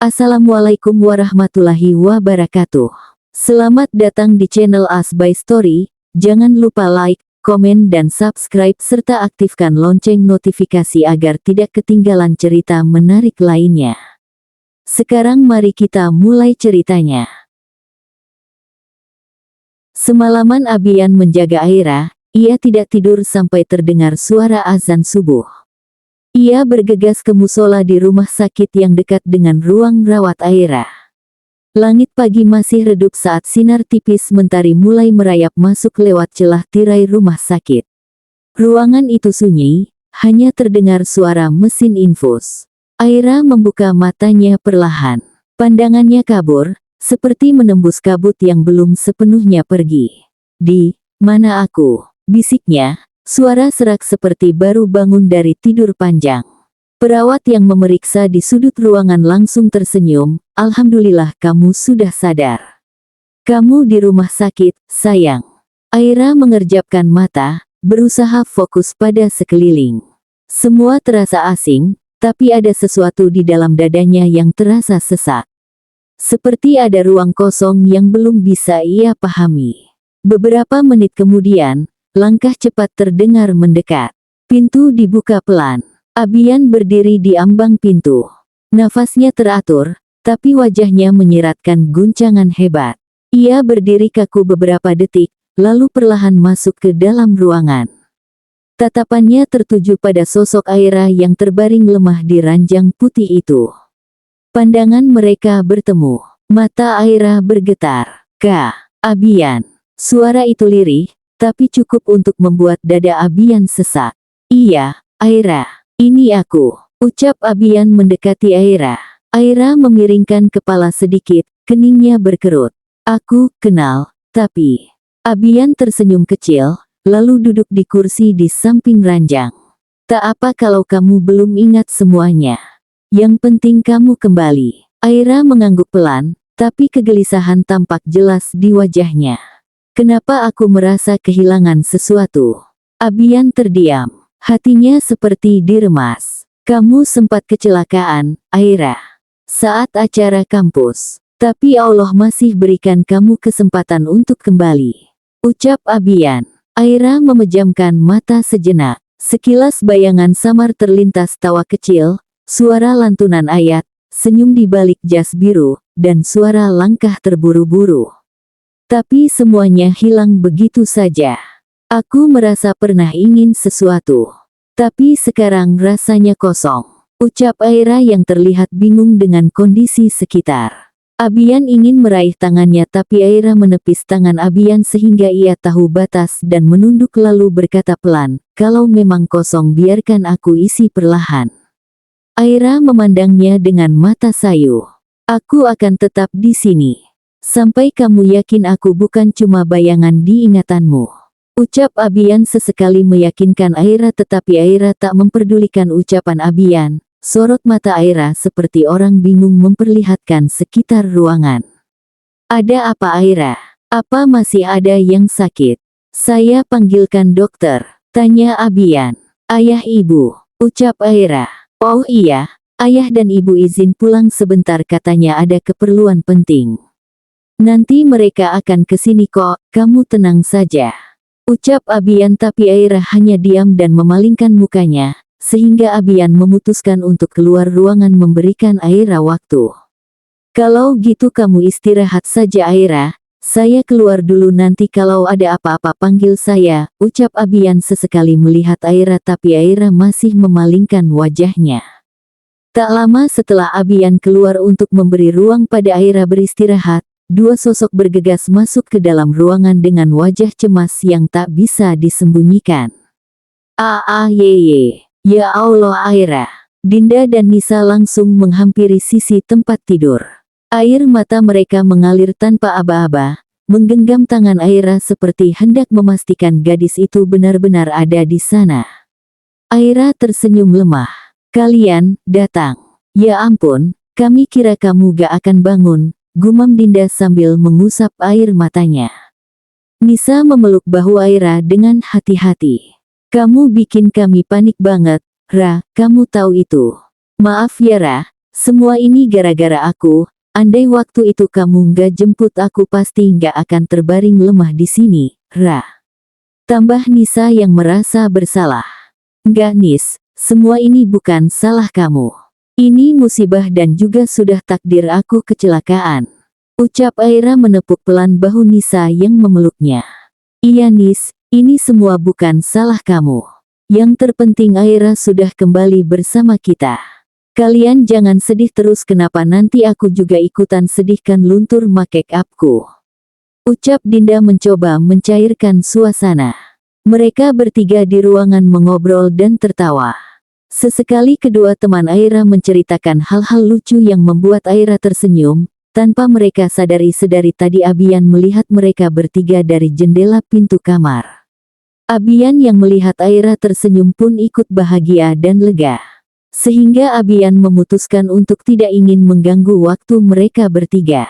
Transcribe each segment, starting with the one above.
Assalamualaikum warahmatullahi wabarakatuh. Selamat datang di channel Asbai Story. Jangan lupa like, komen dan subscribe serta aktifkan lonceng notifikasi agar tidak ketinggalan cerita menarik lainnya. Sekarang mari kita mulai ceritanya. Semalaman Abian menjaga Aira, ia tidak tidur sampai terdengar suara azan subuh. Ia bergegas ke musola di rumah sakit yang dekat dengan ruang rawat Aira. Langit pagi masih redup saat sinar tipis mentari mulai merayap masuk lewat celah tirai rumah sakit. Ruangan itu sunyi, hanya terdengar suara mesin infus. Aira membuka matanya perlahan. Pandangannya kabur, seperti menembus kabut yang belum sepenuhnya pergi. "Di mana aku?" bisiknya. Suara serak seperti baru bangun dari tidur panjang. Perawat yang memeriksa di sudut ruangan langsung tersenyum, "Alhamdulillah kamu sudah sadar. Kamu di rumah sakit, sayang." Aira mengerjapkan mata, berusaha fokus pada sekeliling. Semua terasa asing, tapi ada sesuatu di dalam dadanya yang terasa sesak. Seperti ada ruang kosong yang belum bisa ia pahami. Beberapa menit kemudian, langkah cepat terdengar mendekat. Pintu dibuka pelan. Abian berdiri di ambang pintu. Nafasnya teratur, tapi wajahnya menyiratkan guncangan hebat. Ia berdiri kaku beberapa detik, lalu perlahan masuk ke dalam ruangan. Tatapannya tertuju pada sosok Aira yang terbaring lemah di ranjang putih itu. Pandangan mereka bertemu. Mata Aira bergetar. "Kak, Abian." Suara itu lirih, tapi cukup untuk membuat dada Abian sesak. "Iya, Aira, ini aku," ucap Abian mendekati Aira. Aira memiringkan kepala sedikit, keningnya berkerut. "Aku kenal, tapi..." Abian tersenyum kecil, lalu duduk di kursi di samping ranjang. "Tak apa kalau kamu belum ingat semuanya. Yang penting kamu kembali." Aira mengangguk pelan, tapi kegelisahan tampak jelas di wajahnya. "Kenapa aku merasa kehilangan sesuatu?" Abian terdiam. Hatinya seperti diremas. "Kamu sempat kecelakaan, Aira. Saat acara kampus. Tapi Allah masih berikan kamu kesempatan untuk kembali," ucap Abian. Aira memejamkan mata sejenak. Sekilas bayangan samar terlintas tawa kecil, suara lantunan ayat, senyum di balik jas biru, dan suara langkah terburu-buru. Tapi semuanya hilang begitu saja. "Aku merasa pernah ingin sesuatu. Tapi sekarang rasanya kosong," ucap Aira yang terlihat bingung dengan kondisi sekitar. Abian ingin meraih tangannya tapi Aira menepis tangan Abian sehingga ia tahu batas dan menunduk lalu berkata pelan, "Kalau memang kosong biarkan aku isi perlahan." Aira memandangnya dengan mata sayu. "Aku akan tetap di sini. Sampai kamu yakin aku bukan cuma bayangan di ingatanmu," ucap Abian sesekali meyakinkan Aira tetapi Aira tak memperdulikan ucapan Abian. Sorot mata Aira seperti orang bingung memperlihatkan sekitar ruangan. "Ada apa Aira? Apa masih ada yang sakit?" "Saya panggilkan dokter," tanya Abian. "Ayah ibu," ucap Aira. "Oh iya, ayah dan ibu izin pulang sebentar katanya ada keperluan penting. Nanti mereka akan kesini kok, kamu tenang saja," ucap Abian tapi Aira hanya diam dan memalingkan mukanya, sehingga Abian memutuskan untuk keluar ruangan memberikan Aira waktu. "Kalau gitu kamu istirahat saja Aira, saya keluar dulu nanti kalau ada apa-apa panggil saya," ucap Abian sesekali melihat Aira tapi Aira masih memalingkan wajahnya. Tak lama setelah Abian keluar untuk memberi ruang pada Aira beristirahat, dua sosok bergegas masuk ke dalam ruangan dengan wajah cemas yang tak bisa disembunyikan. Ye. Ya Allah Aira." Dinda dan Nisa langsung menghampiri sisi tempat tidur. Air mata mereka mengalir tanpa aba-aba, menggenggam tangan Aira seperti hendak memastikan gadis itu benar-benar ada di sana. Aira tersenyum lemah. "Kalian datang. Ya ampun, kami kira kamu gak akan bangun," gumam Dinda sambil mengusap air matanya. Nisa memeluk bahu Aira dengan hati-hati. "Kamu bikin kami panik banget, Ra, kamu tahu itu." "Maaf ya Ra, Semua ini gara-gara aku. Andai waktu itu kamu nggak jemput aku pasti nggak akan terbaring lemah di sini, Ra. Tambah Nisa yang merasa bersalah. Nggak Nis, semua ini bukan salah kamu. Ini musibah dan juga sudah takdir aku kecelakaan. Ucap Aira menepuk pelan bahu Nisa yang memeluknya. Iya Nis, ini semua bukan salah kamu. Yang terpenting Aira sudah kembali bersama kita. Kalian jangan sedih terus kenapa nanti aku juga ikutan sedihkan luntur make upku. Ucap Dinda mencoba mencairkan suasana. Mereka bertiga di ruangan mengobrol dan tertawa. Sesekali kedua teman Aira menceritakan hal-hal lucu yang membuat Aira tersenyum. Tanpa mereka sadari tadi Abian melihat mereka bertiga dari jendela pintu kamar. Abian yang melihat Aira tersenyum pun ikut bahagia dan lega. Sehingga Abian memutuskan untuk tidak ingin mengganggu waktu mereka bertiga.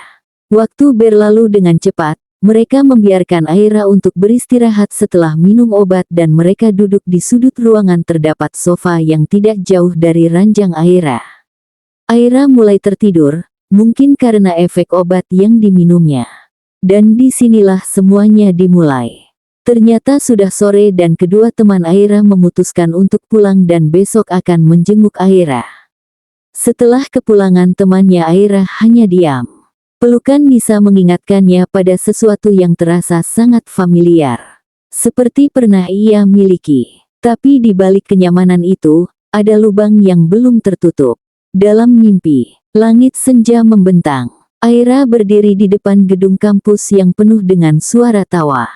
Waktu berlalu dengan cepat, mereka membiarkan Aira untuk beristirahat setelah minum obat dan mereka duduk di sudut ruangan terdapat sofa yang tidak jauh dari ranjang Aira. Aira mulai tertidur. Mungkin karena efek obat yang diminumnya. Dan disinilah semuanya dimulai. Ternyata sudah sore dan kedua teman Aira memutuskan untuk pulang dan besok akan menjenguk Aira. Setelah kepulangan temannya Aira hanya diam. Pelukan Nisa mengingatkannya pada sesuatu yang terasa sangat familiar. Seperti pernah ia miliki. Tapi di balik kenyamanan itu, ada lubang yang belum tertutup. Dalam mimpi. Langit senja membentang. Aira berdiri di depan gedung kampus yang penuh dengan suara tawa.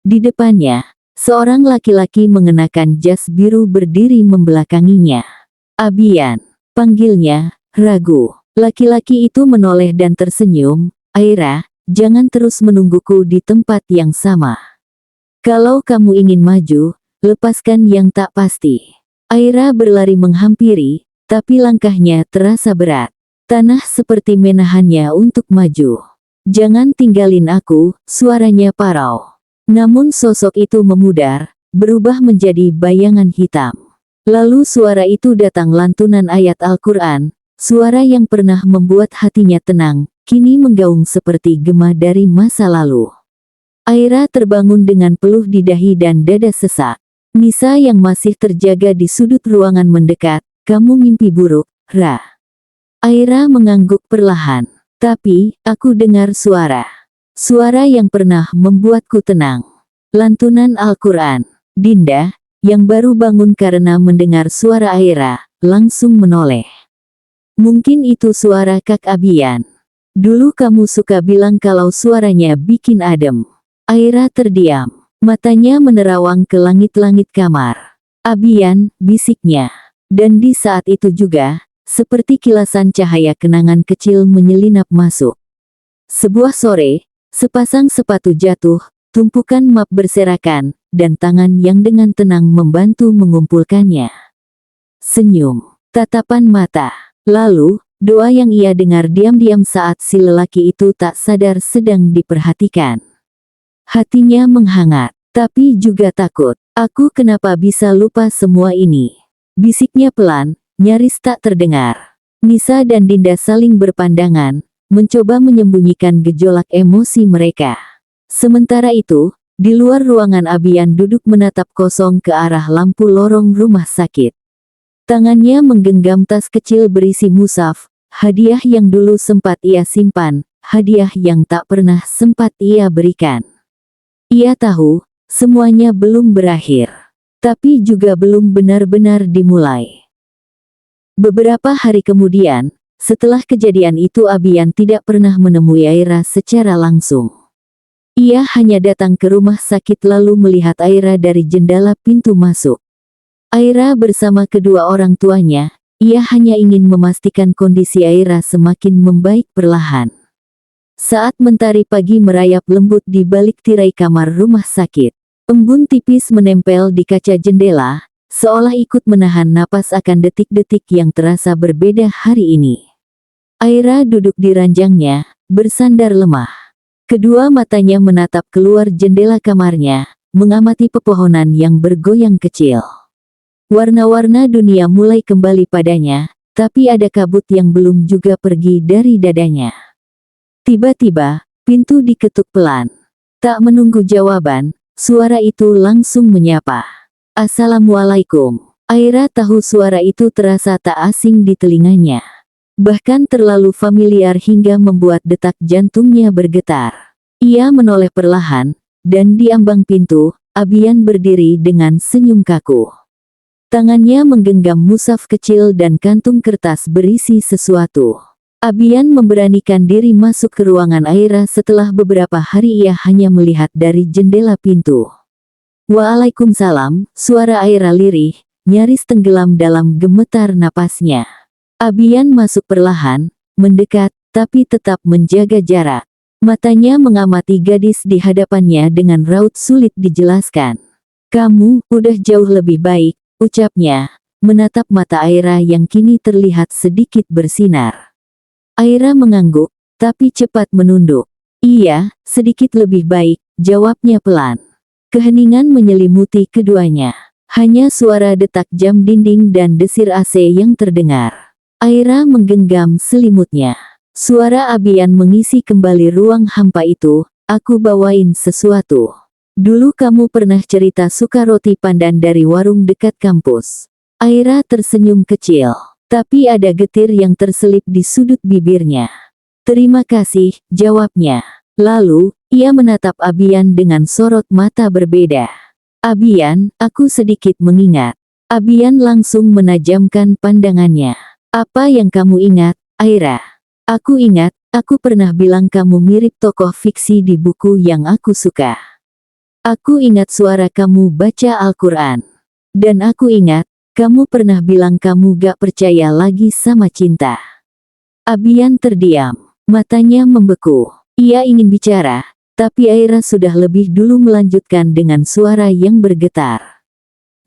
Di depannya, seorang laki-laki mengenakan jas biru berdiri membelakanginya. Abian, panggilnya, ragu. Laki-laki itu menoleh dan tersenyum. Aira, jangan terus menungguku di tempat yang sama. Kalau kamu ingin maju, lepaskan yang tak pasti. Aira berlari menghampiri, tapi langkahnya terasa berat. Tanah seperti menahannya untuk maju. Jangan tinggalin aku, suaranya parau. Namun sosok itu memudar, berubah menjadi bayangan hitam. Lalu suara itu datang lantunan ayat Al-Quran, suara yang pernah membuat hatinya tenang, kini menggaung seperti gema dari masa lalu. Aira terbangun dengan peluh di dahi dan dada sesak. Nisa yang masih terjaga di sudut ruangan mendekat, kamu mimpi buruk, Ra. Aira mengangguk perlahan. Tapi, aku dengar suara. Suara yang pernah membuatku tenang. Lantunan Al-Quran. Dinda, yang baru bangun karena mendengar suara Aira, langsung menoleh. Mungkin itu suara Kak Abian. Dulu kamu suka bilang kalau suaranya bikin adem. Aira terdiam. Matanya menerawang ke langit-langit kamar. Abian, bisiknya. Dan di saat itu juga, seperti kilasan cahaya kenangan kecil menyelinap masuk. Sebuah sore, sepasang sepatu jatuh, tumpukan map berserakan, dan tangan yang dengan tenang membantu mengumpulkannya. Senyum, tatapan mata, lalu, doa yang ia dengar diam-diam saat si lelaki itu tak sadar sedang diperhatikan. Hatinya menghangat, tapi juga takut. Aku kenapa bisa lupa semua ini? Bisiknya pelan, nyaris tak terdengar. Nisa dan Dinda saling berpandangan, mencoba menyembunyikan gejolak emosi mereka. Sementara itu, di luar ruangan Abian duduk menatap kosong ke arah lampu lorong rumah sakit. Tangannya menggenggam tas kecil berisi mushaf, hadiah yang dulu sempat ia simpan, hadiah yang tak pernah sempat ia berikan. Ia tahu, semuanya belum berakhir. Tapi juga belum benar-benar dimulai. Beberapa hari kemudian, setelah kejadian itu Abian tidak pernah menemui Aira secara langsung. Ia hanya datang ke rumah sakit lalu melihat Aira dari jendela pintu masuk. Aira bersama kedua orang tuanya, ia hanya ingin memastikan kondisi Aira semakin membaik perlahan. Saat mentari pagi merayap lembut di balik tirai kamar rumah sakit, embun tipis menempel di kaca jendela, seolah ikut menahan napas akan detik-detik yang terasa berbeda hari ini. Aira duduk di ranjangnya, bersandar lemah. Kedua matanya menatap keluar jendela kamarnya, mengamati pepohonan yang bergoyang kecil. Warna-warna dunia mulai kembali padanya, tapi ada kabut yang belum juga pergi dari dadanya. Tiba-tiba, pintu diketuk pelan. Tak menunggu jawaban, suara itu langsung menyapa. "Assalamualaikum." Aira tahu suara itu terasa tak asing di telinganya. Bahkan terlalu familiar hingga membuat detak jantungnya bergetar. Ia menoleh perlahan, dan di ambang pintu, Abian berdiri dengan senyum kaku. Tangannya menggenggam mushaf kecil dan kantung kertas berisi sesuatu. Abian memberanikan diri masuk ke ruangan Aira setelah beberapa hari ia hanya melihat dari jendela pintu. "Waalaikumsalam," suara Aira lirih, nyaris tenggelam dalam gemetar napasnya. Abian masuk perlahan, mendekat, tapi tetap menjaga jarak. Matanya mengamati gadis di hadapannya dengan raut sulit dijelaskan. "Kamu udah jauh lebih baik," ucapnya, menatap mata Aira yang kini terlihat sedikit bersinar. Aira mengangguk, tapi cepat menunduk. "Iya, sedikit lebih baik," jawabnya pelan. Keheningan menyelimuti keduanya. Hanya suara detak jam dinding dan desir AC yang terdengar. Aira menggenggam selimutnya. Suara Abian mengisi kembali ruang hampa itu. "Aku bawain sesuatu. Dulu kamu pernah cerita suka roti pandan dari warung dekat kampus." Aira tersenyum kecil, tapi ada getir yang terselip di sudut bibirnya. "Terima kasih," jawabnya. Lalu, ia menatap Abian dengan sorot mata berbeda. "Abian, aku sedikit mengingat." Abian langsung menajamkan pandangannya. "Apa yang kamu ingat, Aira?" "Aku ingat, aku pernah bilang kamu mirip tokoh fiksi di buku yang aku suka. Aku ingat suara kamu baca Al-Quran. Dan aku ingat, kamu pernah bilang kamu gak percaya lagi sama cinta." Abian terdiam, matanya membeku. Ia ingin bicara, tapi Aira sudah lebih dulu melanjutkan dengan suara yang bergetar.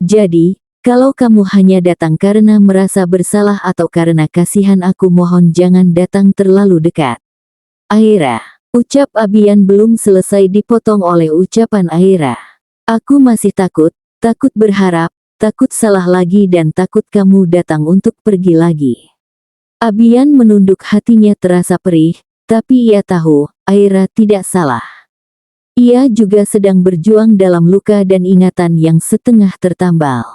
"Jadi, kalau kamu hanya datang karena merasa bersalah atau karena kasihan, aku mohon jangan datang terlalu dekat." "Aira," ucap Abian belum selesai dipotong oleh ucapan Aira. "Aku masih takut, takut berharap, takut salah lagi dan takut kamu datang untuk pergi lagi." Abian menunduk, hatinya terasa perih, tapi ia tahu, Aira tidak salah. Ia juga sedang berjuang dalam luka dan ingatan yang setengah tertambal.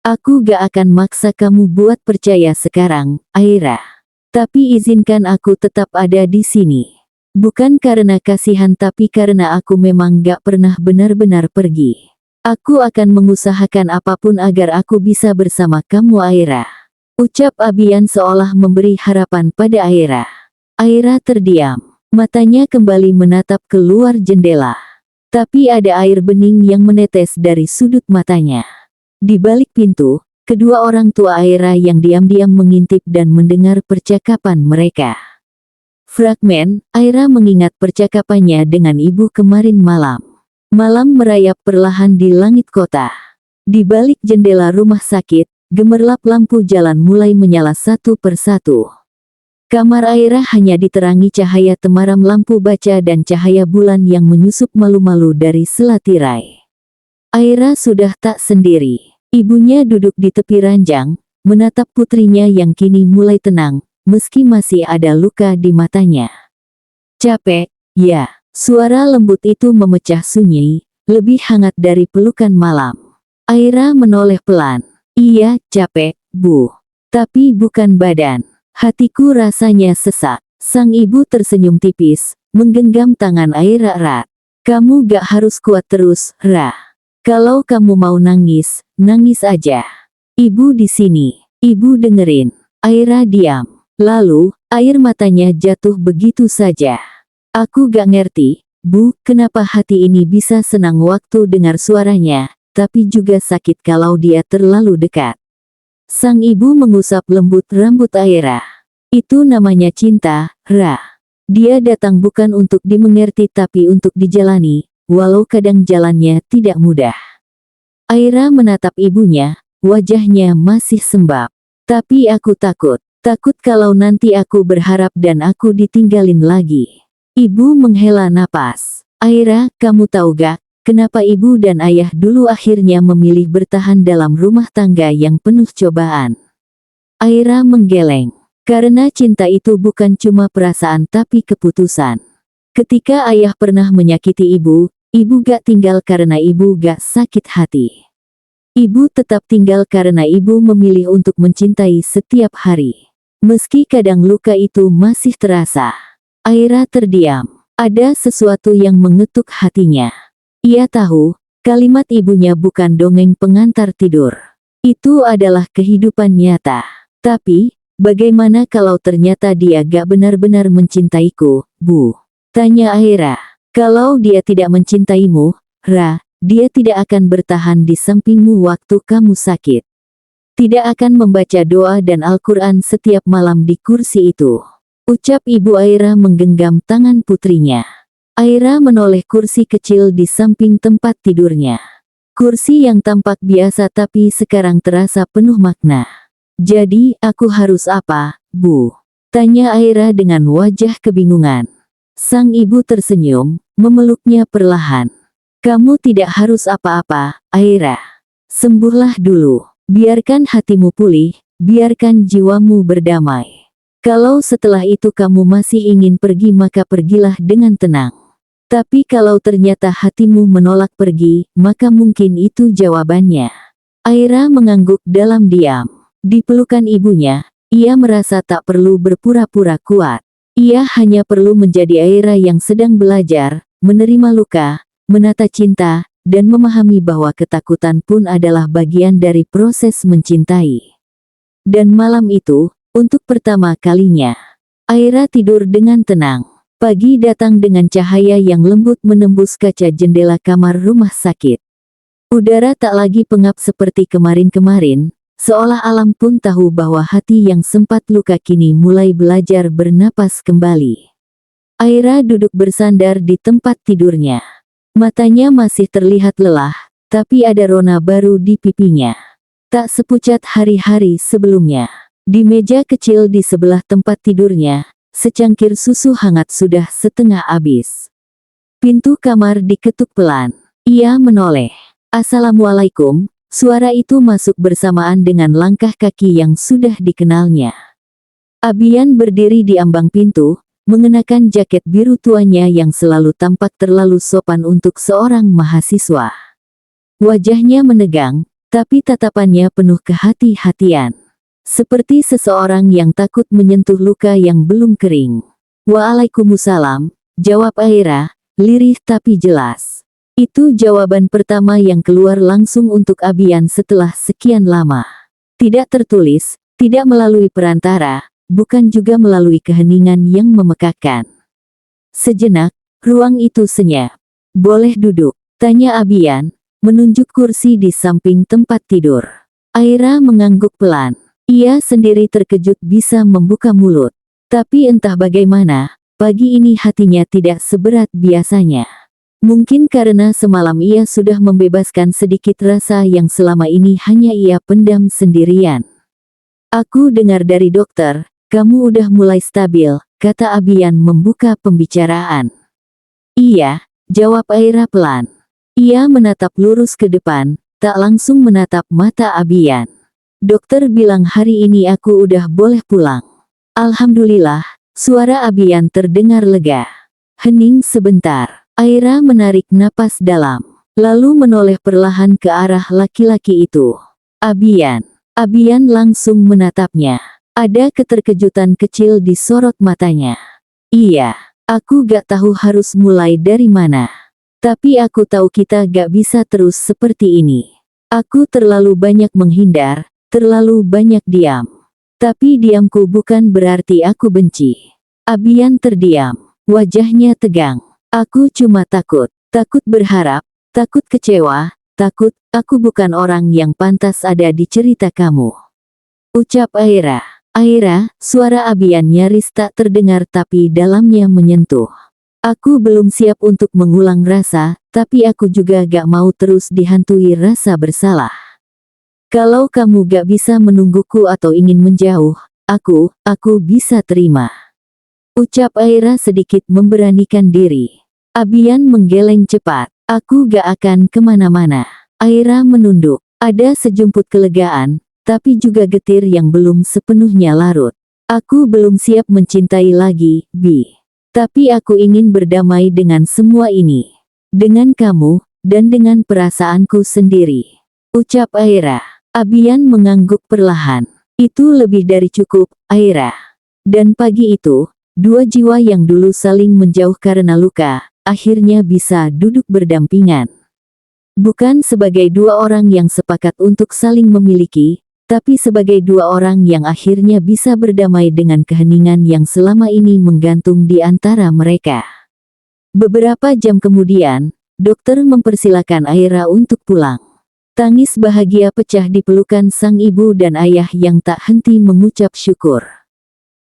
"Aku gak akan maksa kamu buat percaya sekarang, Aira. Tapi izinkan aku tetap ada di sini. Bukan karena kasihan tapi karena aku memang gak pernah benar-benar pergi. Aku akan mengusahakan apapun agar aku bisa bersama kamu, Aira." Ucap Abian seolah memberi harapan pada Aira. Aira terdiam. Matanya kembali menatap keluar jendela. Tapi ada air bening yang menetes dari sudut matanya. Di balik pintu, kedua orang tua Aira yang diam-diam mengintip dan mendengar percakapan mereka. Fragmen, Aira mengingat percakapannya dengan ibu kemarin malam. Malam merayap perlahan di langit kota. Di balik jendela rumah sakit, gemerlap lampu jalan mulai menyala satu persatu. Kamar Aira hanya diterangi cahaya temaram lampu baca dan cahaya bulan yang menyusup malu-malu dari sela tirai. Aira sudah tak sendiri. Ibunya duduk di tepi ranjang, menatap putrinya yang kini mulai tenang, meski masih ada luka di matanya. "Capek, ya?" Suara lembut itu memecah sunyi, lebih hangat dari pelukan malam. Aira menoleh pelan. "Iya, capek, Bu. Tapi bukan badan. Hatiku rasanya sesak." Sang ibu tersenyum tipis, menggenggam tangan Aira erat. "Kamu gak harus kuat terus, Ra. Kalau kamu mau nangis, nangis aja. Ibu di sini. Ibu dengerin." Aira diam. Lalu, air matanya jatuh begitu saja. "Aku gak ngerti, Bu, kenapa hati ini bisa senang waktu dengar suaranya, tapi juga sakit kalau dia terlalu dekat." Sang ibu mengusap lembut rambut Aira. "Itu namanya cinta, Ra. Dia datang bukan untuk dimengerti tapi untuk dijalani, walau kadang jalannya tidak mudah." Aira menatap ibunya, wajahnya masih sembab. "Tapi aku takut. Takut kalau nanti aku berharap dan aku ditinggalin lagi." Ibu menghela napas. "Aira, kamu tahu gak, kenapa ibu dan ayah dulu akhirnya memilih bertahan dalam rumah tangga yang penuh cobaan? Aira menggeleng. Karena cinta itu bukan cuma perasaan tapi keputusan. Ketika ayah pernah menyakiti ibu, ibu gak tinggal karena ibu gak sakit hati. Ibu tetap tinggal karena ibu memilih untuk mencintai setiap hari. Meski kadang luka itu masih terasa. Aira terdiam. Ada sesuatu yang mengetuk hatinya. Ia tahu, kalimat ibunya bukan dongeng pengantar tidur. Itu adalah kehidupan nyata. Tapi, bagaimana kalau ternyata dia gak benar-benar mencintaiku, Bu? Tanya Aira. Kalau dia tidak mencintaimu, Ra, dia tidak akan bertahan di sampingmu waktu kamu sakit. Tidak akan membaca doa dan Al-Quran setiap malam di kursi itu. Ucap ibu Aira menggenggam tangan putrinya. Aira menoleh kursi kecil di samping tempat tidurnya. Kursi yang tampak biasa tapi sekarang terasa penuh makna. Jadi, aku harus apa, Bu? Tanya Aira dengan wajah kebingungan. Sang ibu tersenyum, memeluknya perlahan. Kamu tidak harus apa-apa, Aira. Sembuhlah dulu. Biarkan hatimu pulih, biarkan jiwamu berdamai. Kalau setelah itu kamu masih ingin pergi maka pergilah dengan tenang. Tapi kalau ternyata hatimu menolak pergi, maka mungkin itu jawabannya. Aira mengangguk dalam diam. Di pelukan ibunya, ia merasa tak perlu berpura-pura kuat. Ia hanya perlu menjadi Aira yang sedang belajar, menerima luka, menata cinta, dan memahami bahwa ketakutan pun adalah bagian dari proses mencintai. Dan malam itu, untuk pertama kalinya, Aira tidur dengan tenang. Pagi datang dengan cahaya yang lembut menembus kaca jendela kamar rumah sakit. Udara tak lagi pengap seperti kemarin-kemarin. Seolah alam pun tahu bahwa hati yang sempat luka kini mulai belajar bernapas kembali. Aira duduk bersandar di tempat tidurnya. Matanya masih terlihat lelah, tapi ada rona baru di pipinya. Tak sepucat hari-hari sebelumnya. Di meja kecil di sebelah tempat tidurnya, secangkir susu hangat sudah setengah habis. Pintu kamar diketuk pelan. Ia menoleh. Assalamualaikum. Suara itu masuk bersamaan dengan langkah kaki yang sudah dikenalnya. Abian berdiri di ambang pintu, mengenakan jaket biru tuanya yang selalu tampak terlalu sopan untuk seorang mahasiswa. Wajahnya menegang, tapi tatapannya penuh kehati-hatian. Seperti seseorang yang takut menyentuh luka yang belum kering. Waalaikumsalam, jawab Aira, lirih tapi jelas. Itu jawaban pertama yang keluar langsung untuk Abian setelah sekian lama. Tidak tertulis, tidak melalui perantara, bukan juga melalui keheningan yang memekakkan. Sejenak, ruang itu senyap. Boleh duduk, tanya Abian, menunjuk kursi di samping tempat tidur. Aira mengangguk pelan. Ia sendiri terkejut bisa membuka mulut. Tapi entah bagaimana, pagi ini hatinya tidak seberat biasanya. Mungkin karena semalam ia sudah membebaskan sedikit rasa yang selama ini hanya ia pendam sendirian. Aku dengar dari dokter, kamu udah mulai stabil, kata Abian membuka pembicaraan. Iya, jawab Aira pelan. Ia menatap lurus ke depan, tak langsung menatap mata Abian. Dokter bilang hari ini aku udah boleh pulang. Alhamdulillah, suara Abian terdengar lega. Hening sebentar. Aira menarik napas dalam, lalu menoleh perlahan ke arah laki-laki itu. Abian. Abian langsung menatapnya. Ada keterkejutan kecil di sorot matanya. Iya, aku gak tahu harus mulai dari mana. Tapi aku tahu kita gak bisa terus seperti ini. Aku terlalu banyak menghindar, terlalu banyak diam. Tapi diamku bukan berarti aku benci. Abian terdiam, wajahnya tegang. Aku cuma takut berharap, takut kecewa, takut, aku bukan orang yang pantas ada di cerita kamu. Ucap Aira. Aira, suara Abian nyaris tak terdengar tapi dalamnya menyentuh. Aku belum siap untuk mengulang rasa, tapi aku juga gak mau terus dihantui rasa bersalah. Kalau kamu gak bisa menungguku atau ingin menjauh, aku bisa terima. Ucap Aira sedikit memberanikan diri. Abian menggeleng cepat. Aku gak akan kemana-mana. Aira menunduk. Ada sejumput kelegaan, tapi juga getir yang belum sepenuhnya larut. Aku belum siap mencintai lagi, Bi. Tapi aku ingin berdamai dengan semua ini. Dengan kamu, dan dengan perasaanku sendiri. Ucap Aira. Abian mengangguk perlahan. Itu lebih dari cukup, Aira. Dan pagi itu, dua jiwa yang dulu saling menjauh karena luka, akhirnya bisa duduk berdampingan. Bukan sebagai dua orang yang sepakat untuk saling memiliki, tapi sebagai dua orang yang akhirnya bisa berdamai dengan keheningan yang selama ini menggantung di antara mereka. Beberapa jam kemudian, dokter mempersilakan Aira untuk pulang. Tangis bahagia pecah di pelukan sang ibu dan ayah yang tak henti mengucap syukur.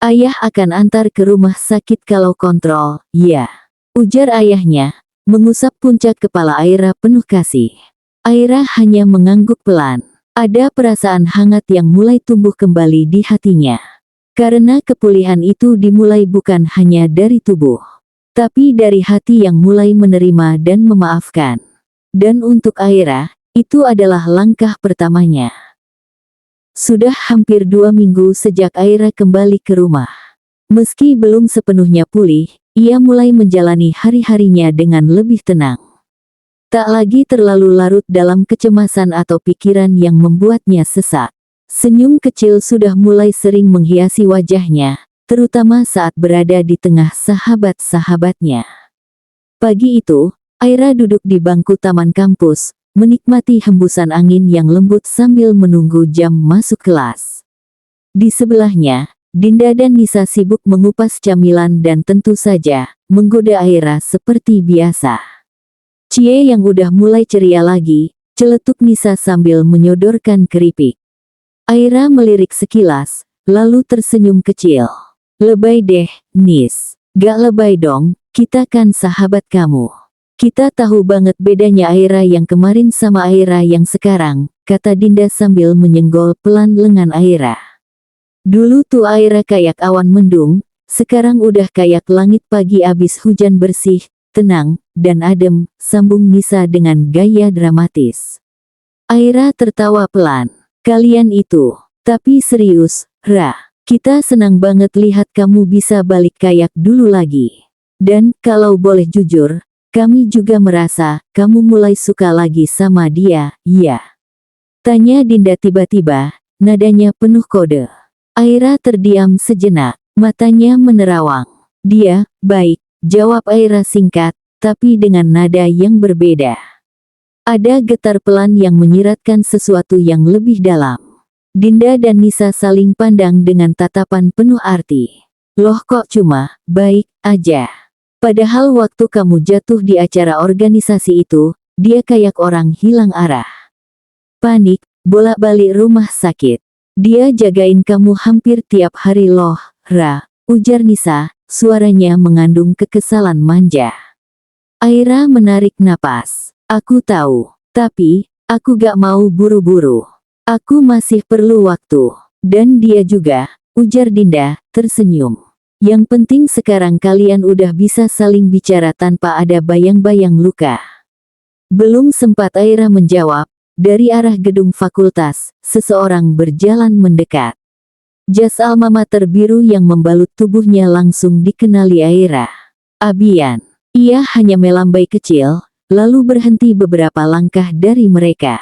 Ayah akan antar ke rumah sakit kalau kontrol, ya. Ujar ayahnya, mengusap puncak kepala Aira penuh kasih. Aira hanya mengangguk pelan. Ada perasaan hangat yang mulai tumbuh kembali di hatinya. Karena kepulihan itu dimulai bukan hanya dari tubuh, tapi dari hati yang mulai menerima dan memaafkan. Dan untuk Aira, itu adalah langkah pertamanya. Sudah hampir 2 minggu sejak Aira kembali ke rumah. Meski belum sepenuhnya pulih, ia mulai menjalani hari-harinya dengan lebih tenang. Tak lagi terlalu larut dalam kecemasan atau pikiran yang membuatnya sesak. Senyum kecil sudah mulai sering menghiasi wajahnya, terutama saat berada di tengah sahabat-sahabatnya. Pagi itu, Aira duduk di bangku taman kampus, menikmati hembusan angin yang lembut sambil menunggu jam masuk kelas. Di sebelahnya, Dinda dan Nisa sibuk mengupas camilan dan tentu saja, menggoda Aira seperti biasa. Cie yang udah mulai ceria lagi, celetuk Nisa sambil menyodorkan keripik. Aira melirik sekilas, lalu tersenyum kecil. Lebay deh, Nis. Gak lebay dong, kita kan sahabat kamu. Kita tahu banget bedanya Aira yang kemarin sama Aira yang sekarang, kata Dinda sambil menyenggol pelan lengan Aira. Dulu tuh Aira kayak awan mendung, sekarang udah kayak langit pagi abis hujan bersih, tenang, dan adem, sambung Nisa dengan gaya dramatis. Aira tertawa pelan. Kalian itu, tapi serius, Ra, kita senang banget lihat kamu bisa balik kayak dulu lagi. Dan, kalau boleh jujur, kami juga merasa, kamu mulai suka lagi sama dia, iya. Tanya Dinda tiba-tiba, nadanya penuh kode. Aira terdiam sejenak, matanya menerawang. Dia, baik, jawab Aira singkat, tapi dengan nada yang berbeda. Ada getar pelan yang menyiratkan sesuatu yang lebih dalam. Dinda dan Nisa saling pandang dengan tatapan penuh arti. Loh kok cuma, baik, aja. Padahal waktu kamu jatuh di acara organisasi itu, dia kayak orang hilang arah. Panik, bolak-balik rumah sakit. Dia jagain kamu hampir tiap hari loh, Ra, ujar Nisa, suaranya mengandung kekesalan manja. Aira menarik napas. Aku tahu, tapi, aku gak mau buru-buru. Aku masih perlu waktu. Dan dia juga, ujar Dinda, tersenyum. Yang penting sekarang kalian udah bisa saling bicara tanpa ada bayang-bayang luka. Belum sempat Aira menjawab, dari arah gedung fakultas, seseorang berjalan mendekat. Jas alma mater biru yang membalut tubuhnya langsung dikenali Aira. Abian. Ia hanya melambai kecil, lalu berhenti beberapa langkah dari mereka.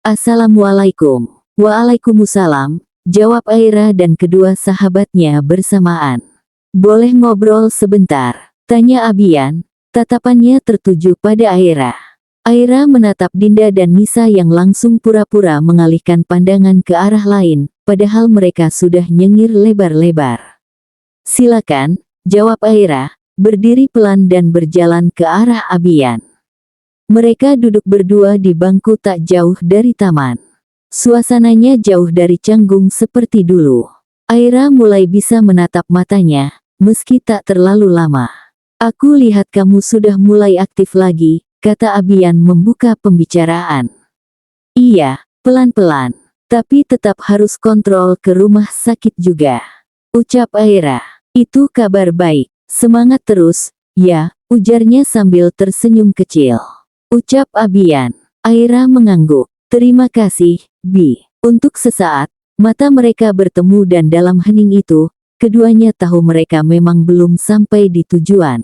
Assalamualaikum. Waalaikumsalam, jawab Aira dan kedua sahabatnya bersamaan. Boleh ngobrol sebentar? Tanya Abian, tatapannya tertuju pada Aira. Aira menatap Dinda dan Nisa yang langsung pura-pura mengalihkan pandangan ke arah lain, padahal mereka sudah nyengir lebar-lebar. Silakan, jawab Aira, berdiri pelan dan berjalan ke arah Abian. Mereka duduk berdua di bangku tak jauh dari taman. Suasananya jauh dari canggung seperti dulu. Aira mulai bisa menatap matanya, meski tak terlalu lama. Aku lihat kamu sudah mulai aktif lagi, kata Abian membuka pembicaraan. Iya, pelan-pelan. Tapi tetap harus kontrol ke rumah sakit juga. Ucap Aira. Itu kabar baik. Semangat terus, ya, ujarnya sambil tersenyum kecil. Ucap Abian. Aira mengangguk. Terima kasih, Bi. Untuk sesaat, Mata mereka bertemu dan dalam hening itu, keduanya tahu mereka memang belum sampai di tujuan.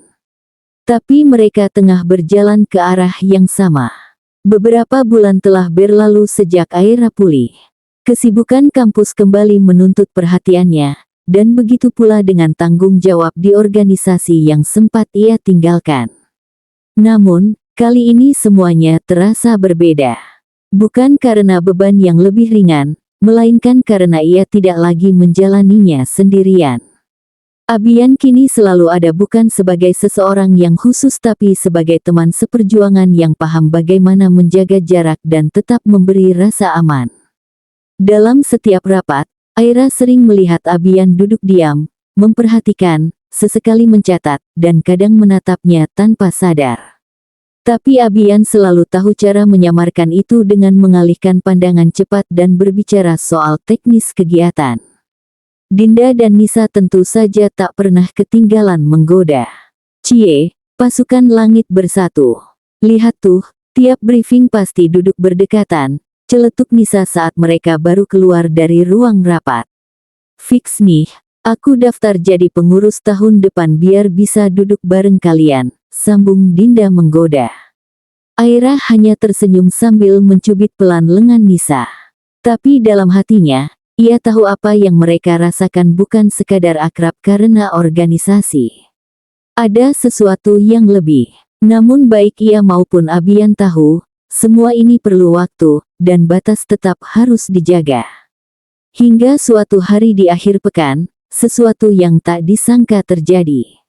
Tapi mereka tengah berjalan ke arah yang sama. Beberapa bulan telah berlalu sejak Aira pulih. Kesibukan kampus kembali menuntut perhatiannya, dan begitu pula dengan tanggung jawab di organisasi yang sempat ia tinggalkan. Namun, kali ini semuanya terasa berbeda. Bukan karena beban yang lebih ringan, melainkan karena ia tidak lagi menjalaninya sendirian. Abian kini selalu ada bukan sebagai seseorang yang khusus tapi sebagai teman seperjuangan yang paham bagaimana menjaga jarak dan tetap memberi rasa aman. Dalam setiap rapat, Aira sering melihat Abian duduk diam, memperhatikan, sesekali mencatat, dan kadang menatapnya tanpa sadar. Tapi Abian selalu tahu cara menyamarkan itu dengan mengalihkan pandangan cepat dan berbicara soal teknis kegiatan. Dinda dan Nisa tentu saja tak pernah ketinggalan menggoda. Cie, pasukan langit bersatu. Lihat tuh, tiap briefing pasti duduk berdekatan, celetuk Nisa saat mereka baru keluar dari ruang rapat. Fix nih, aku daftar jadi pengurus tahun depan biar bisa duduk bareng kalian, sambung Dinda menggoda. Aira hanya tersenyum sambil mencubit pelan lengan Nisa. Tapi dalam hatinya, ia tahu apa yang mereka rasakan bukan sekadar akrab karena organisasi. Ada sesuatu yang lebih. Namun baik ia maupun Abian tahu, semua ini perlu waktu, dan batas tetap harus dijaga. Hingga suatu hari di akhir pekan, sesuatu yang tak disangka terjadi.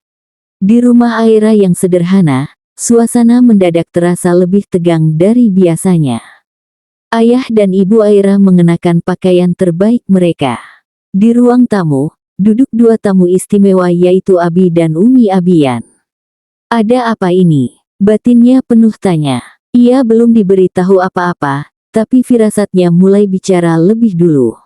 Di rumah Aira yang sederhana, suasana mendadak terasa lebih tegang dari biasanya. Ayah dan ibu Aira mengenakan pakaian terbaik mereka. Di ruang tamu, duduk dua tamu istimewa yaitu Abi dan Umi Abian. Ada apa ini? Batinnya penuh tanya. Ia belum diberi tahu apa-apa, tapi firasatnya mulai bicara lebih dulu.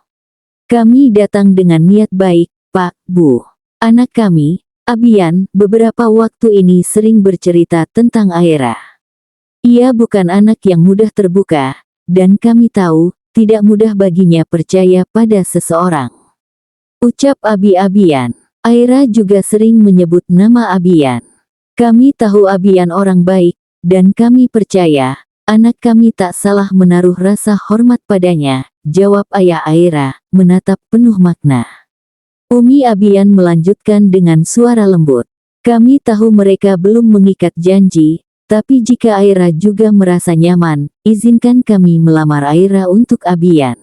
Kami datang dengan niat baik, Pak, Bu. Anak kami, Abian, beberapa waktu ini sering bercerita tentang Aira. Ia bukan anak yang mudah terbuka, dan kami tahu, tidak mudah baginya percaya pada seseorang. Ucap Abi-Abian. Aira juga sering menyebut nama Abian. Kami tahu Abian orang baik, dan kami percaya, anak kami tak salah menaruh rasa hormat padanya, jawab ayah Aira, menatap penuh makna. Umi Abian melanjutkan dengan suara lembut. Kami tahu mereka belum mengikat janji, tapi jika Aira juga merasa nyaman, izinkan kami melamar Aira untuk Abian.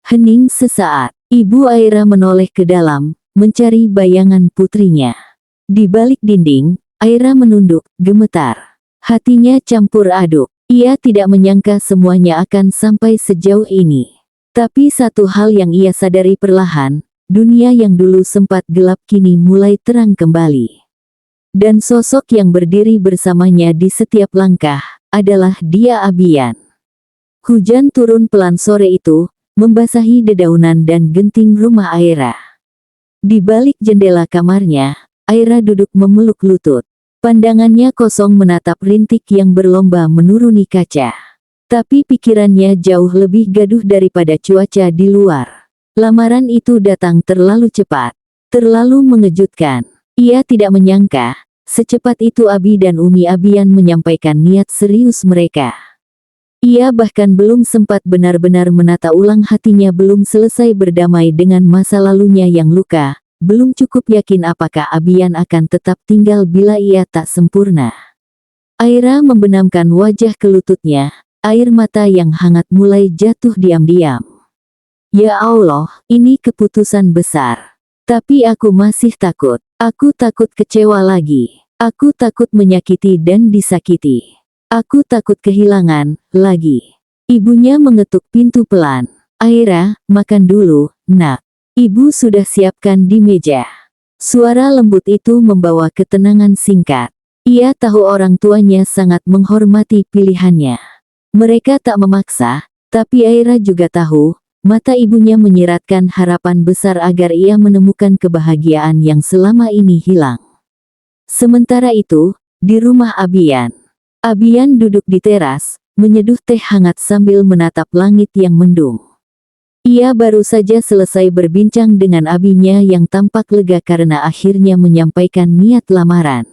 Hening sesaat, ibu Aira menoleh ke dalam, mencari bayangan putrinya. Di balik dinding, Aira menunduk, gemetar. Hatinya campur aduk. Ia tidak menyangka semuanya akan sampai sejauh ini. Tapi satu hal yang ia sadari perlahan, dunia yang dulu sempat gelap kini mulai terang kembali. Dan sosok yang berdiri bersamanya di setiap langkah, adalah dia Abian. Hujan turun pelan sore itu, membasahi dedaunan dan genting rumah Aira. Di balik jendela kamarnya, Aira duduk memeluk lutut. Pandangannya kosong menatap rintik yang berlomba menuruni kaca. Tapi pikirannya jauh lebih gaduh daripada cuaca di luar. Lamaran itu datang terlalu cepat, terlalu mengejutkan. Ia tidak menyangka, secepat itu Abi dan Umi Abian menyampaikan niat serius mereka. Ia bahkan belum sempat benar-benar menata ulang hatinya, belum selesai berdamai dengan masa lalunya yang luka, belum cukup yakin apakah Abian akan tetap tinggal bila ia tak sempurna. Aira membenamkan wajah ke lututnya, air mata yang hangat mulai jatuh diam-diam. Ya Allah, ini keputusan besar. Tapi aku masih takut. Aku takut kecewa lagi. Aku takut menyakiti dan disakiti. Aku takut kehilangan, lagi. Ibunya mengetuk pintu pelan. Aira, makan dulu, nak. Ibu sudah siapkan di meja. Suara lembut itu membawa ketenangan singkat. Ia tahu orang tuanya sangat menghormati pilihannya. Mereka tak memaksa, tapi Aira juga tahu, mata ibunya menyiratkan harapan besar agar ia menemukan kebahagiaan yang selama ini hilang. Sementara itu, di rumah Abian. Abian duduk di teras, menyeduh teh hangat sambil menatap langit yang mendung. Ia baru saja selesai berbincang dengan abinya yang tampak lega karena akhirnya menyampaikan niat lamaran.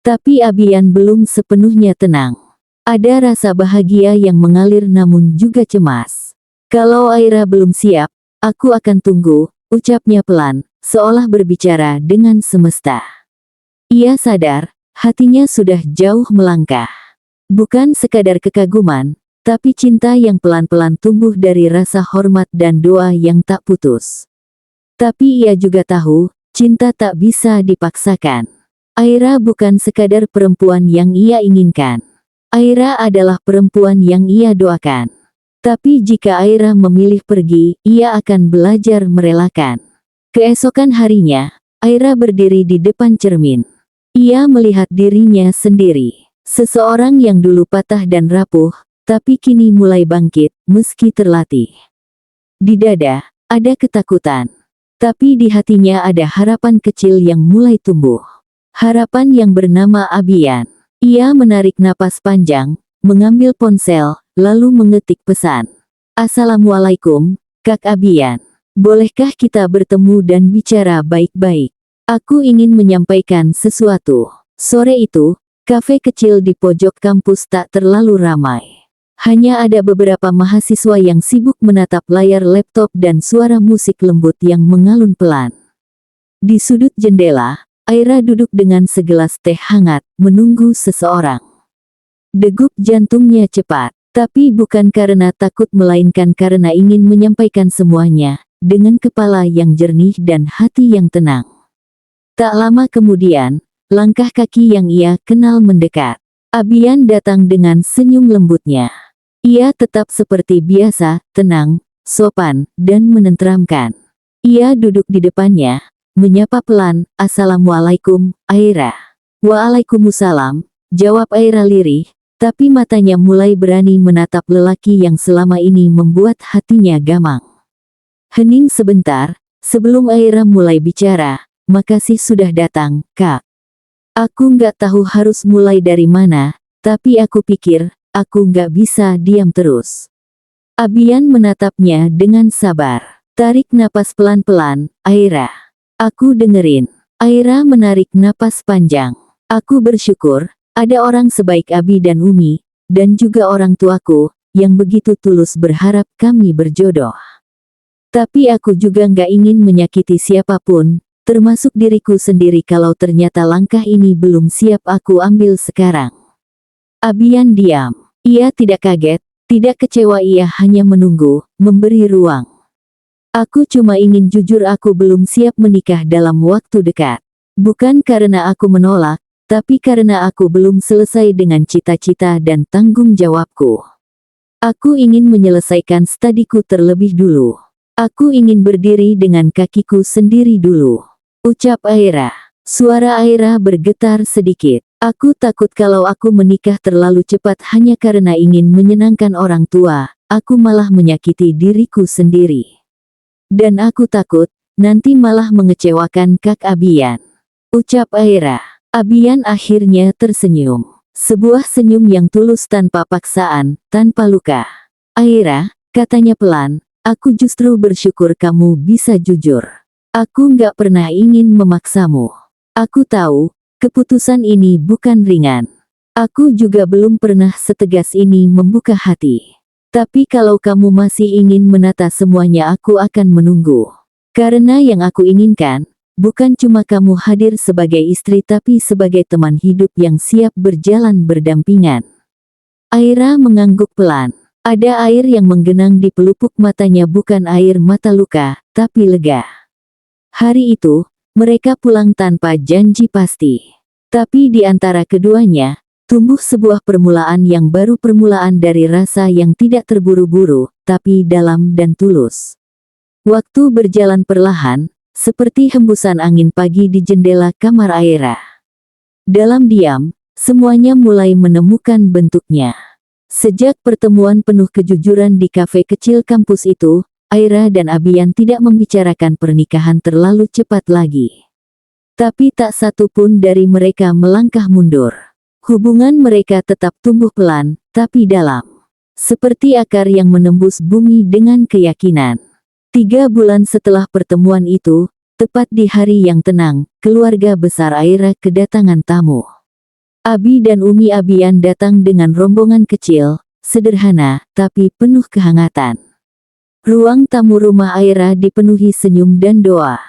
Tapi Abian belum sepenuhnya tenang. Ada rasa bahagia yang mengalir namun juga cemas. Kalau Aira belum siap, aku akan tunggu, ucapnya pelan, seolah berbicara dengan semesta. Ia sadar, hatinya sudah jauh melangkah. Bukan sekadar kekaguman, tapi cinta yang pelan-pelan tumbuh dari rasa hormat dan doa yang tak putus. Tapi ia juga tahu, cinta tak bisa dipaksakan. Aira bukan sekadar perempuan yang ia inginkan. Aira adalah perempuan yang ia doakan. Tapi jika Aira memilih pergi, ia akan belajar merelakan. Keesokan harinya, Aira berdiri di depan cermin. Ia melihat dirinya sendiri. Seseorang yang dulu patah dan rapuh, tapi kini mulai bangkit, meski terlatih. Di dada, ada ketakutan. Tapi di hatinya ada harapan kecil yang mulai tumbuh. Harapan yang bernama Abian. Ia menarik napas panjang, mengambil ponsel, lalu mengetik pesan. Assalamualaikum, Kak Abian. Bolehkah kita bertemu dan bicara baik-baik? Aku ingin menyampaikan sesuatu. Sore itu, kafe kecil di pojok kampus tak terlalu ramai. Hanya ada beberapa mahasiswa yang sibuk menatap layar laptop dan suara musik lembut yang mengalun pelan. Di sudut jendela, Aira duduk dengan segelas teh hangat, menunggu seseorang. Degup jantungnya cepat, tapi bukan karena takut melainkan karena ingin menyampaikan semuanya, dengan kepala yang jernih dan hati yang tenang. Tak lama kemudian, langkah kaki yang ia kenal mendekat. Abian datang dengan senyum lembutnya. Ia tetap seperti biasa, tenang, sopan, dan menenteramkan. Ia duduk di depannya, menyapa pelan, Assalamualaikum, Aira. Waalaikumsalam, jawab Aira lirih, tapi matanya mulai berani menatap lelaki yang selama ini membuat hatinya gamang. Hening sebentar, sebelum Aira mulai bicara, makasih sudah datang, Kak. Aku nggak tahu harus mulai dari mana, tapi aku pikir, aku nggak bisa diam terus. Abian menatapnya dengan sabar. Tarik napas pelan-pelan, Aira. Aku dengerin. Aira menarik napas panjang. Aku bersyukur, ada orang sebaik Abi dan Umi, dan juga orang tuaku, yang begitu tulus berharap kami berjodoh. Tapi aku juga nggak ingin menyakiti siapapun, termasuk diriku sendiri kalau ternyata langkah ini belum siap aku ambil sekarang. Abian diam. Ia tidak kaget, tidak kecewa, ia hanya menunggu, memberi ruang. Aku cuma ingin jujur, aku belum siap menikah dalam waktu dekat. Bukan karena aku menolak, tapi karena aku belum selesai dengan cita-cita dan tanggung jawabku. Aku ingin menyelesaikan studiku terlebih dulu. Aku ingin berdiri dengan kakiku sendiri dulu. Ucap Aira. Suara Aira bergetar sedikit. Aku takut kalau aku menikah terlalu cepat hanya karena ingin menyenangkan orang tua, aku malah menyakiti diriku sendiri. Dan aku takut, nanti malah mengecewakan Kak Abian. Ucap Aira. Abian akhirnya tersenyum. Sebuah senyum yang tulus tanpa paksaan, tanpa luka. Aira, katanya pelan, aku justru bersyukur kamu bisa jujur. Aku nggak pernah ingin memaksamu. Aku tahu, keputusan ini bukan ringan. Aku juga belum pernah setegas ini membuka hati. Tapi kalau kamu masih ingin menata semuanya, aku akan menunggu. Karena yang aku inginkan, bukan cuma kamu hadir sebagai istri tapi sebagai teman hidup yang siap berjalan berdampingan. Aira mengangguk pelan. Ada air yang menggenang di pelupuk matanya, bukan air mata luka, tapi lega. Hari itu, mereka pulang tanpa janji pasti. Tapi di antara keduanya, tumbuh sebuah permulaan yang baru, permulaan dari rasa yang tidak terburu-buru, tapi dalam dan tulus. Waktu berjalan perlahan, seperti hembusan angin pagi di jendela kamar Aira. Dalam diam, semuanya mulai menemukan bentuknya. Sejak pertemuan penuh kejujuran di kafe kecil kampus itu, Aira dan Abian tidak membicarakan pernikahan terlalu cepat lagi. Tapi tak satu pun dari mereka melangkah mundur. Hubungan mereka tetap tumbuh pelan, tapi dalam. seperti akar yang menembus bumi dengan keyakinan. 3 bulan setelah pertemuan itu, tepat di hari yang tenang, keluarga besar Aira kedatangan tamu. Abi dan Umi Abian datang dengan rombongan kecil, sederhana, tapi penuh kehangatan. Ruang tamu rumah Aira dipenuhi senyum dan doa.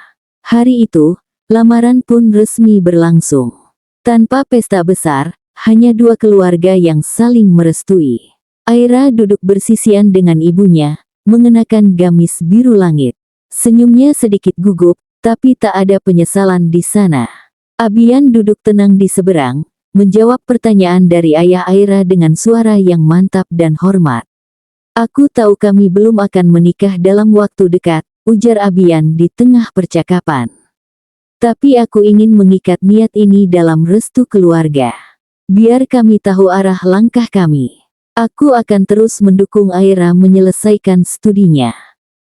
Hari itu, lamaran pun resmi berlangsung. Tanpa pesta besar, hanya 2 keluarga yang saling merestui. Aira duduk bersisian dengan ibunya, mengenakan gamis biru langit. Senyumnya sedikit gugup, tapi tak ada penyesalan di sana. Abian duduk tenang di seberang, menjawab pertanyaan dari ayah Aira dengan suara yang mantap dan hormat. Aku tahu kami belum akan menikah dalam waktu dekat, ujar Abian di tengah percakapan. Tapi aku ingin mengikat niat ini dalam restu keluarga. Biar kami tahu arah langkah kami. Aku akan terus mendukung Aira menyelesaikan studinya.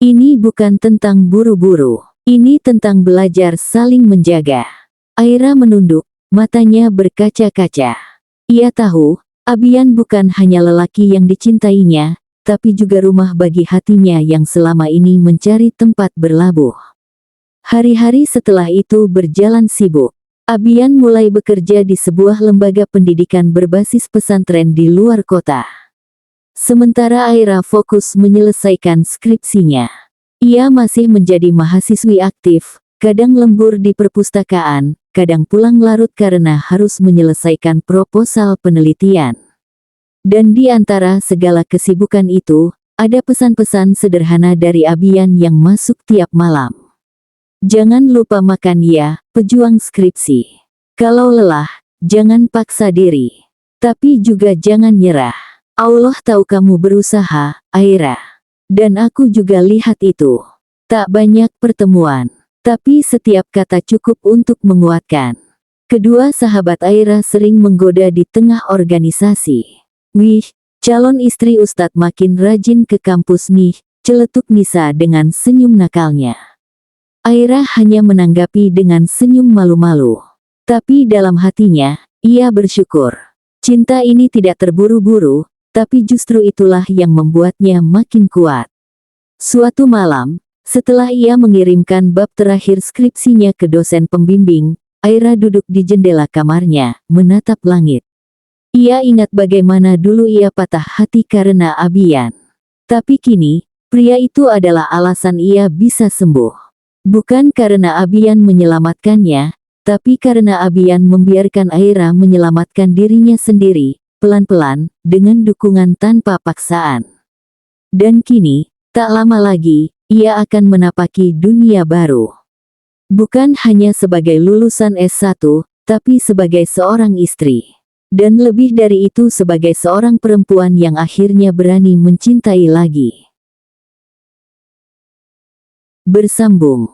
Ini bukan tentang buru-buru. Ini tentang belajar saling menjaga. Aira menunduk, matanya berkaca-kaca. Ia tahu, Abian bukan hanya lelaki yang dicintainya, tapi juga rumah bagi hatinya yang selama ini mencari tempat berlabuh. Hari-hari setelah itu berjalan sibuk. Abian mulai bekerja di sebuah lembaga pendidikan berbasis pesantren di luar kota. Sementara Aira fokus menyelesaikan skripsinya. Ia masih menjadi mahasiswi aktif, kadang lembur di perpustakaan, kadang pulang larut karena harus menyelesaikan proposal penelitian. Dan di antara segala kesibukan itu, ada pesan-pesan sederhana dari Abian yang masuk tiap malam. Jangan lupa makan ya, pejuang skripsi. Kalau lelah, jangan paksa diri. Tapi juga jangan nyerah. Allah tahu kamu berusaha, Aira. Dan aku juga lihat itu. Tak banyak pertemuan, tapi setiap kata cukup untuk menguatkan. Kedua sahabat Aira sering menggoda di tengah organisasi. Wih, calon istri Ustadz makin rajin ke kampus nih, celetuk Nisa dengan senyum nakalnya. Aira hanya menanggapi dengan senyum malu-malu. Tapi dalam hatinya, ia bersyukur. Cinta ini tidak terburu-buru, tapi justru itulah yang membuatnya makin kuat. Suatu malam, setelah ia mengirimkan bab terakhir skripsinya ke dosen pembimbing, Aira duduk di jendela kamarnya, menatap langit. Ia ingat bagaimana dulu ia patah hati karena Abian. Tapi kini, pria itu adalah alasan ia bisa sembuh. Bukan karena Abian menyelamatkannya, tapi karena Abian membiarkan Aira menyelamatkan dirinya sendiri, pelan-pelan, dengan dukungan tanpa paksaan. Dan kini, tak lama lagi, ia akan menapaki dunia baru. Bukan hanya sebagai lulusan S1, tapi sebagai seorang istri. Dan lebih dari itu sebagai seorang perempuan yang akhirnya berani mencintai lagi. Bersambung.